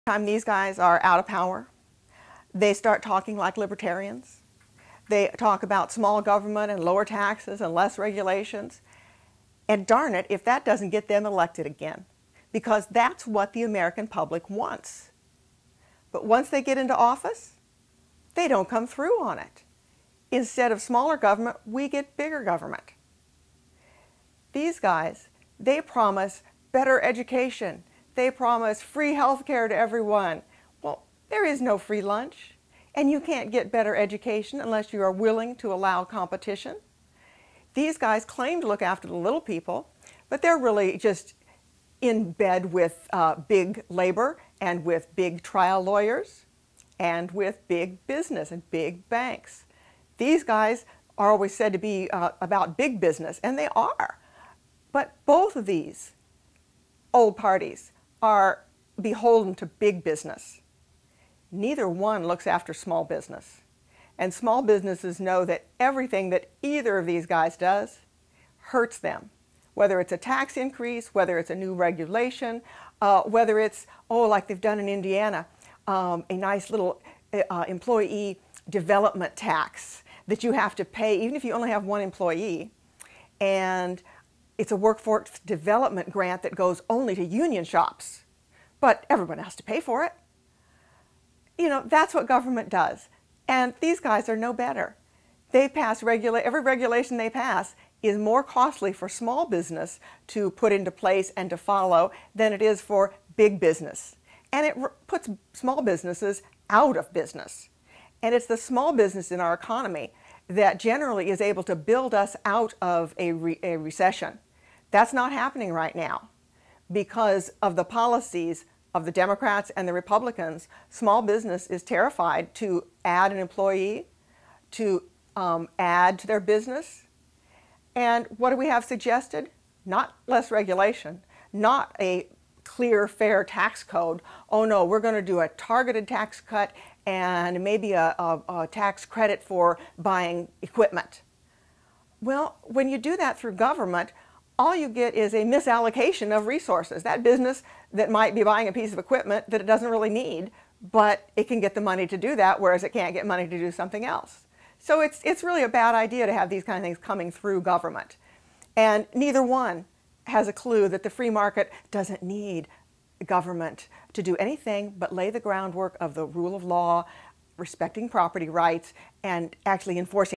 Time these guys are out of power, they start talking like libertarians. They talk about small government and lower taxes and less regulations. And darn it, if that doesn't get them elected again, because that's what the American public wants. But once they get into office, they don't come through on it. Instead of smaller government, we get bigger government. These guys, they promise better education. They promise free health care to everyone. Well, there is no free lunch, and you can't get better education unless you are willing to allow competition. These guys claim to look after the little people, but they're really just in bed with big labor and with big trial lawyers and with big business and big banks. These guys are always said to be about big business, and they are. But both of these old parties are beholden to big business. Neither one looks after small business. And small businesses know that everything that either of these guys does hurts them. Whether it's a tax increase, whether it's a new regulation, whether it's, like they've done in Indiana, a nice little employee development tax that you have to pay even if you only have one employee. And it's a workforce development grant that goes only to union shops, but everyone has to pay for it. You know, that's what government does. And these guys are no better. They pass every regulation they pass is more costly for small business to put into place and to follow than it is for big business. And it puts small businesses out of business. And it's the small business in our economy that generally is able to build us out of a recession. That's not happening right now because of the policies of the Democrats and the Republicans. Small business is terrified to add an employee, to add to their business. And what do we have suggested? Not less regulation, not a clear, fair tax code. Oh no, we're going to do a targeted tax cut and maybe a tax credit for buying equipment. Well, when you do that through government, all you get is a misallocation of resources. That business that might be buying a piece of equipment that it doesn't really need, but it can get the money to do that, whereas it can't get money to do something else. So it's really a bad idea to have these kind of things coming through government. And neither one has a clue that the free market doesn't need government to do anything but lay the groundwork of the rule of law, respecting property rights, and actually enforcing